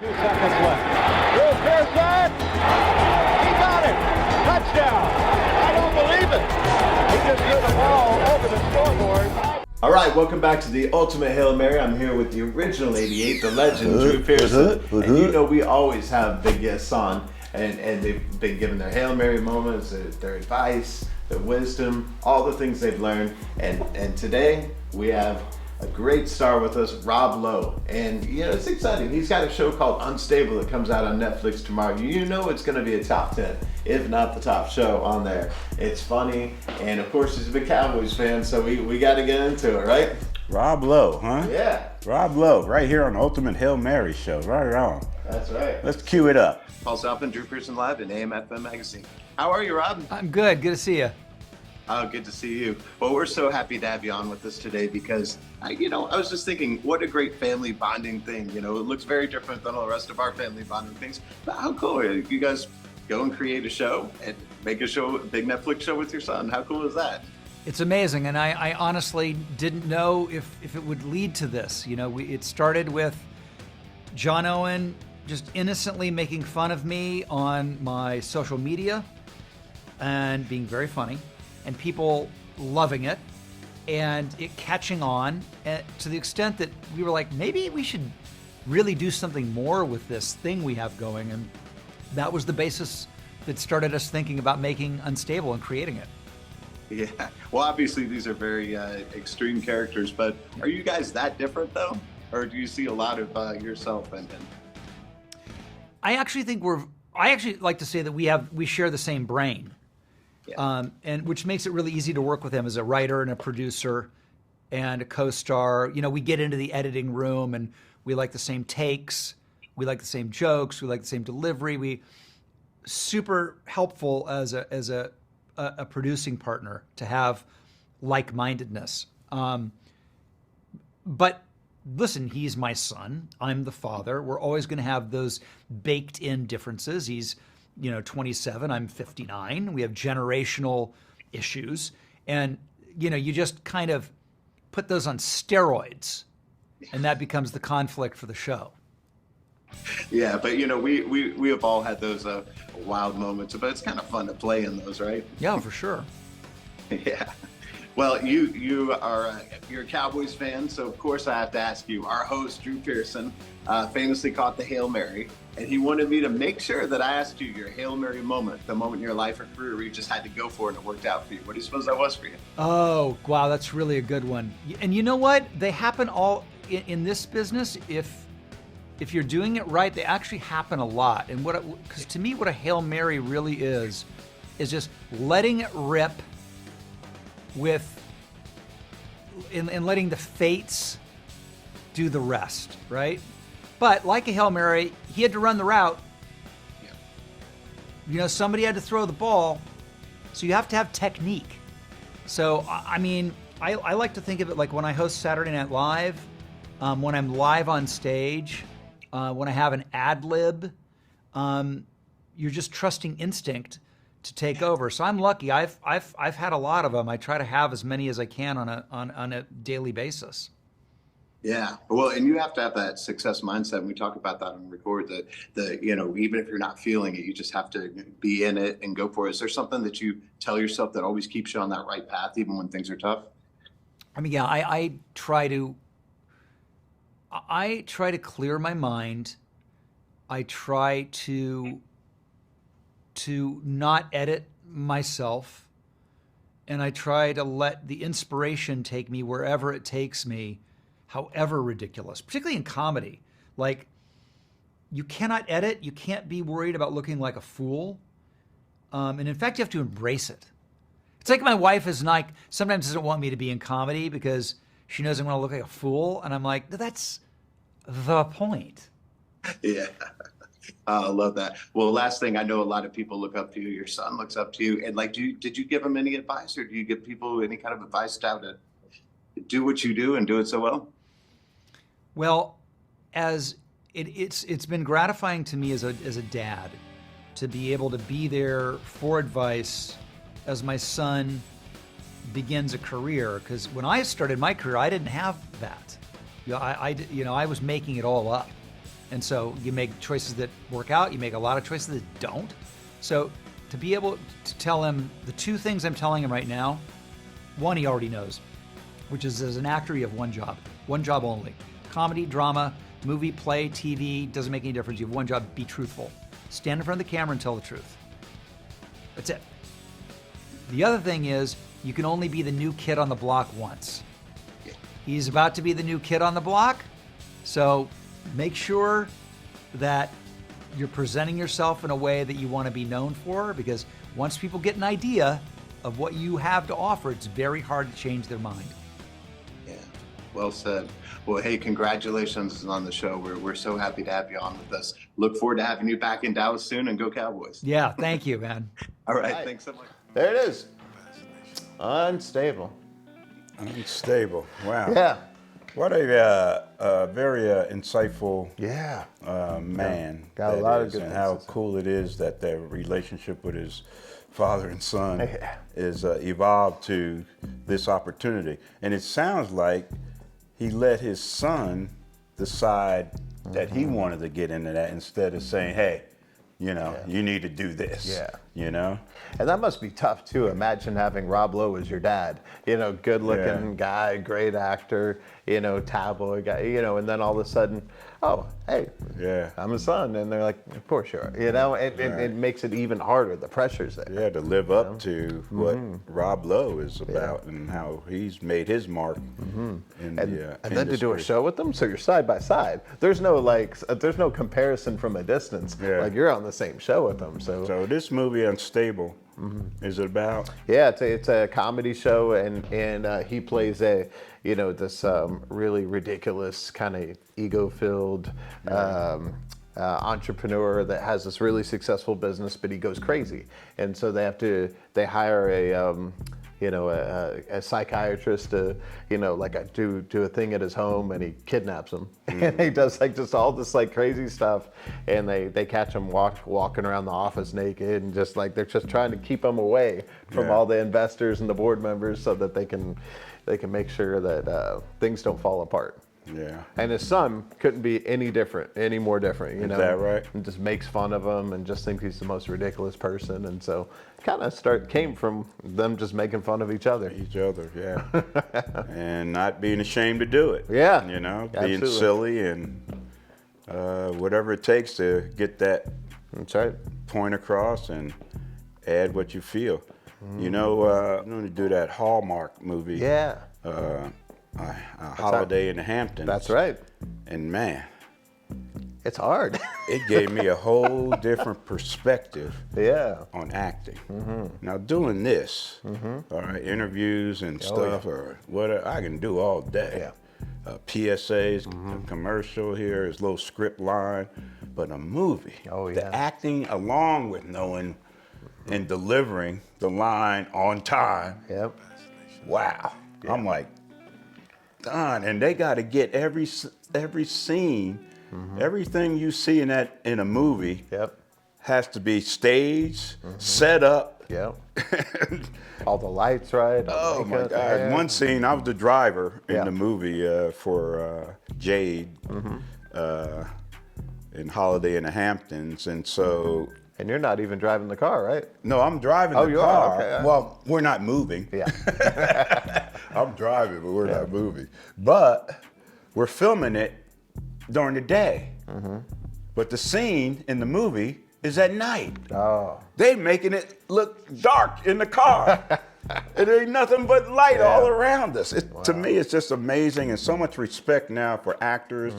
2 seconds left. Will Pearson. He got it. Touchdown. I don't believe it. He just threw the ball over the scoreboard. All right, welcome back to the Ultimate Hail Mary. I'm here with the original 88, the legend, Drew Pearson. And you know we always have big guests on, and they've been given their Hail Mary moments, their advice, their wisdom, all the things they've learned. And today we have a great star with us, Rob Lowe. And you know, it's exciting. He's got a show called Unstable that comes out on Netflix tomorrow. You know it's gonna be a top 10, if not the top show on there. It's funny, and of course he's a big Cowboys fan, so we gotta get into it, right? Rob Lowe, huh? Yeah. Rob Lowe, right here on the Ultimate Hail Mary show, right on. That's right. Let's cue it up. Paul Salfen, Drew Pearson Live, and AM/FM Magazine. How are you, Rob? I'm good. Good to see you. Oh, good to see you. Well, we're so happy to have you on with us today because, I was just thinking, what a great family bonding thing. You know, it looks very different than all the rest of our family bonding things. But how cool are you guys go and create a show and make a show, a big Netflix show with your son? How cool is that? It's amazing, and I honestly didn't know if it would lead to this. You know, it started with John Owen just innocently making fun of me on my social media and being very funny, and people loving it, and it catching on to the extent that we were like, maybe we should really do something more with this thing we have going. And that was the basis that started us thinking about making Unstable and creating it. Yeah. Well, obviously these are very extreme characters, but are you guys that different though? Or do you see a lot of yourself in? I actually think I actually like to say that we share the same brain. Yeah. And which makes it really easy to work with him as a writer and a producer and a co-star. You know, we get into the editing room and we like the same takes, we like the same jokes, we like the same delivery. We super helpful as a producing partner to have like-mindedness. But listen, he's my son. I'm the father. We're always going to have those baked-in differences. He's 27, I'm 59. We have generational issues. And, you just kind of put those on steroids, and that becomes the conflict for the show. Yeah, but, we have all had those wild moments, but it's kind of fun to play in those, right? Yeah, for sure. Yeah. Well, you're a Cowboys fan, so of course I have to ask you. Our host, Drew Pearson, famously caught the Hail Mary, and he wanted me to make sure that I asked you your Hail Mary moment, the moment in your life or career where you just had to go for it and it worked out for you. What do you suppose that was for you? Oh, wow, that's really a good one. And you know what? They happen all in this business. If you're doing it right, they actually happen a lot. And because to me, what a Hail Mary really is just letting it rip and letting the fates do the rest, right? But like a Hail Mary, he had to run the route. Yeah. Somebody had to throw the ball, so you have to have technique. So, I like to think of it like when I host Saturday Night Live, when I'm live on stage, when I have an ad lib, you're just trusting instinct to take over. So I'm lucky. I've had a lot of them. I try to have as many as I can on a daily basis. Yeah. Well, and you have to have that success mindset. And we talk about that and record that even if you're not feeling it, you just have to be in it and go for it. Is there something that you tell yourself that always keeps you on that right path, even when things are tough? Yeah, I try to clear my mind. I try to not edit myself, and I try to let the inspiration take me wherever it takes me, however ridiculous, particularly in comedy. Like, you cannot edit, you can't be worried about looking like a fool, and in fact, you have to embrace it. It's like my wife sometimes doesn't want me to be in comedy because she knows I'm going to look like a fool, and I'm like, that's the point. Yeah. I love that. Well, last thing, I know a lot of people look up to you. Your son looks up to you. And did you give him any advice, or do you give people any kind of advice to how to do what you do and do it so well? Well, as it's been gratifying to me as a dad to be able to be there for advice as my son begins a career. Because when I started my career, I didn't have that. I was making it all up. And so you make choices that work out, you make a lot of choices that don't. So to be able to tell him the two things I'm telling him right now, one he already knows, which is as an actor you have one job only. Comedy, drama, movie, play, TV, doesn't make any difference. You have one job, be truthful. Stand in front of the camera and tell the truth. That's it. The other thing is, you can only be the new kid on the block once. He's about to be the new kid on the block, so make sure that you're presenting yourself in a way that you want to be known for, because once people get an idea of what you have to offer, it's very hard to change their mind. Yeah, well said. Well, hey, congratulations on the show. We're so happy to have you on with us. Look forward to having you back in Dallas soon, and go Cowboys. Yeah, thank you, man. All right, thanks so much. There it is. Unstable. Unstable. Wow. Yeah. What a very insightful Yeah. man. Got a that lot of is, good and things how to say. cool it is that their relationship with his father and son Yeah. is evolved to this opportunity. And it sounds like he let his son decide that he wanted to get into that instead of saying, hey, you know, you need to do this. Yeah. You know? And that must be tough too. Imagine having Rob Lowe as your dad. You know, good looking guy, great actor, you know, tabloid guy, you know, and then all of a sudden, oh, hey, I'm his son. And they're like, of course you are. You know, it makes it even harder. The pressure's there. Yeah, to live up to what Rob Lowe is about and how he's made his mark in And the then to do a industry. show with them, so you're side by side. There's no there's no comparison from a distance. Yeah. Like you're on the same show with them. So this movie, Unstable, is it about? Yeah, it's a comedy show, and he plays this really ridiculous kind of ego-filled entrepreneur that has this really successful business, but he goes crazy, and so they hire a psychiatrist to do a thing at his home, and he kidnaps him and he does like just all this like crazy stuff, and they catch him walking around the office naked, and just like they're just trying to keep him away from all the investors and the board members so that they can make sure that things don't fall apart. Yeah. And his son couldn't be any more different, you know. Is that right? And just makes fun of him and just thinks he's the most ridiculous person. And so kind of came from them just making fun of each other. Each other, yeah. And not being ashamed to do it. Yeah. You know, Absolutely. being silly and whatever it takes to get that That's right. point across and add what you feel. You know, I'm going to do that Hallmark movie. Yeah. Holiday in the Hamptons. That's right. And man, It's hard. it gave me a whole different perspective Yeah. on acting. Now doing this, all right, interviews and stuff or whatever, I can do all day. Yeah. PSAs, a commercial here, his little script line, but a movie. Oh, The yeah. acting along with knowing and delivering the line on time. Yep. Wow. I'm like, darn, and they got to get every scene, everything you see in a movie Yep. has to be staged, set up. Yep. All the lights, right? All Oh the my makeup, God! yeah. One scene, I was the driver in Yeah. the movie for Jade in Holiday in the Hamptons, and so. And you're not even driving the car, right? No, I'm driving Oh, the you car. are? Okay, yeah. Well, we're not moving. Yeah. I'm driving, but we're not moving. But we're filming it during the day. But the scene in the movie is at night. Oh. They making it look dark in the car. It ain't nothing but light all around us. To me, it's just amazing, and so much respect now for actors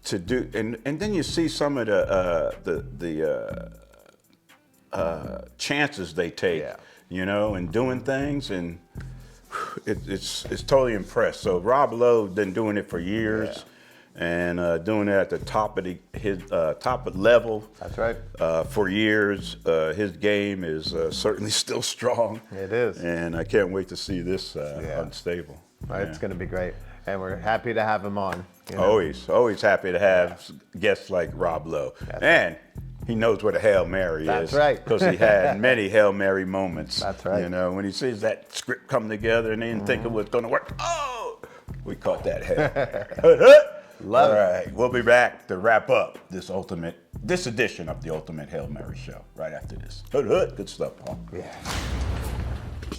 to do. And then you see some of the chances they take, you know, and doing things, and it's totally impressed. So Rob Lowe been doing it for years, and doing it at the top of his top of level. That's right. For years. His game is certainly still strong. It is. And I can't wait to see this Unstable. It's going to be great. And we're happy to have him on. You know? Always happy to have guests like Rob Lowe. And he knows what a Hail Mary is. That's right. Because he had many Hail Mary moments. That's right. You know, when he sees that script come together and he didn't think it was going to work. Oh, we caught that Hail Mary. Love All it. right, we'll be back to wrap up this edition of the Ultimate Hail Mary show right after this. Hood, hood. Good stuff, Paul. Yeah.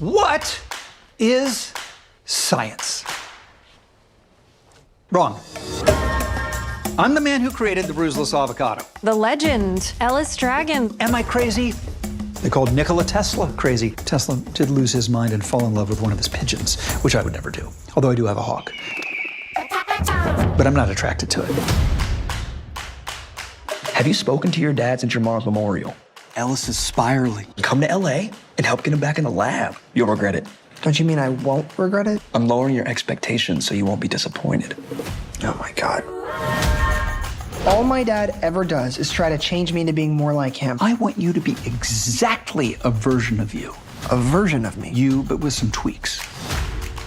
What is science? Wrong. I'm the man who created the bruiseless avocado. The legend, Ellis Dragon. Am I crazy? They called Nikola Tesla crazy. Tesla did lose his mind and fall in love with one of his pigeons, which I would never do. Although I do have a hawk. But I'm not attracted to it. Have you spoken to your dad since your mom's memorial? Ellis is spiraling. Come to LA and help get him back in the lab. You'll regret it. Don't you mean I won't regret it? I'm lowering your expectations so you won't be disappointed. Oh my God. All my dad ever does is try to change me into being more like him. I want you to be exactly a version of you. A version of me. You, but with some tweaks.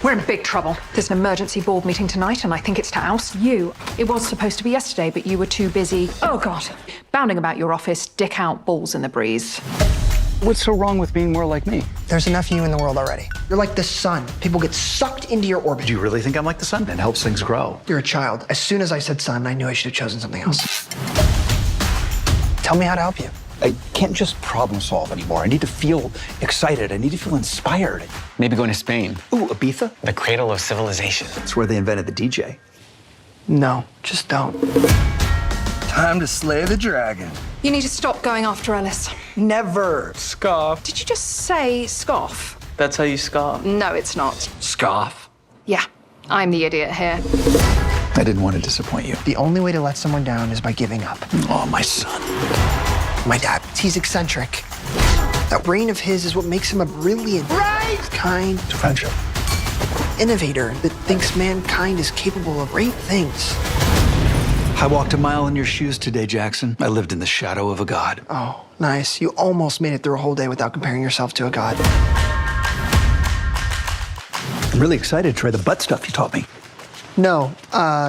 We're in big trouble. There's an emergency board meeting tonight, and I think it's to oust you. It was supposed to be yesterday, but you were too busy, oh God, bounding about your office, dick out, balls in the breeze. What's so wrong with being more like me? There's enough you in the world already. You're like the sun. People get sucked into your orbit. Do you really think I'm like the sun? It helps things grow. You're a child. As soon as I said sun, I knew I should have chosen something else. Tell me how to help you. I can't just problem solve anymore. I need to feel excited. I need to feel inspired. Maybe going to Spain. Ooh, Ibiza? The cradle of civilization. It's where they invented the DJ. No, just don't. Time to slay the dragon. You need to stop going after Ellis. Never. Scoff. Did you just say scoff? That's how you scoff. No, it's not. Scoff. Yeah, I'm the idiot here. I didn't want to disappoint you. The only way to let someone down is by giving up. Oh, my son. My dad, he's eccentric. That brain of his is what makes him a brilliant, kind, Friendship. innovator that thinks mankind is capable of great things. I walked a mile in your shoes today, Jackson. I lived in the shadow of a god. Oh, nice. You almost made it through a whole day without comparing yourself to a god. I'm really excited to try the butt stuff you taught me. No,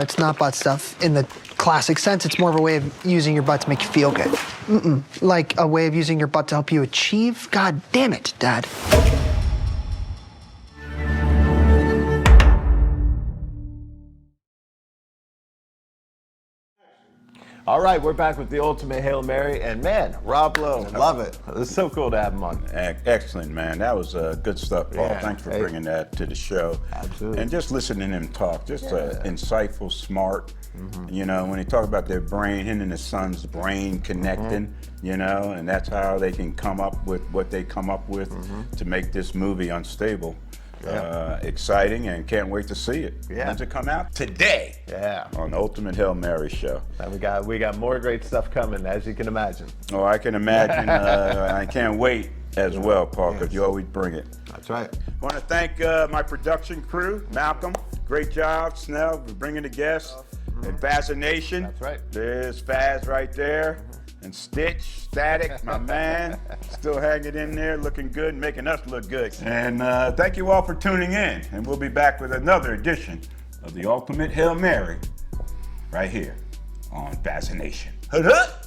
it's not butt stuff. In the classic sense, it's more of a way of using your butt to make you feel good. Like a way of using your butt to help you achieve? God damn it, Dad. All right, we're back with the Ultimate Hail Mary, and man, Rob Lowe, love it. It's so cool to have him on. Excellent, man. That was good stuff, Paul. Yeah. Thanks for Hey. bringing that to the show. Absolutely. And just listening to him talk, just insightful, smart. You know, when he talk about their brain, him and his son's brain connecting, you know, and that's how they can come up with what they come up with to make this movie Unstable. Exciting, and can't wait to see it. Yeah. When's it come out? Today. Yeah. On the Ultimate Hail Mary show. And we got more great stuff coming, as you can imagine. Oh, I can imagine. I can't wait as well, Paul, because you always bring it. That's right. I want to thank my production crew, Malcalm. Great job, Snell, for bringing the guests. And Phazzanation. That's right. There's Phazz right there. And Stitch, Static, my man, still hanging in there, looking good, making us look good. And thank you all for tuning in. And we'll be back with another edition of the Ultimate Hail Mary right here on Phazzanation. Hut, hut.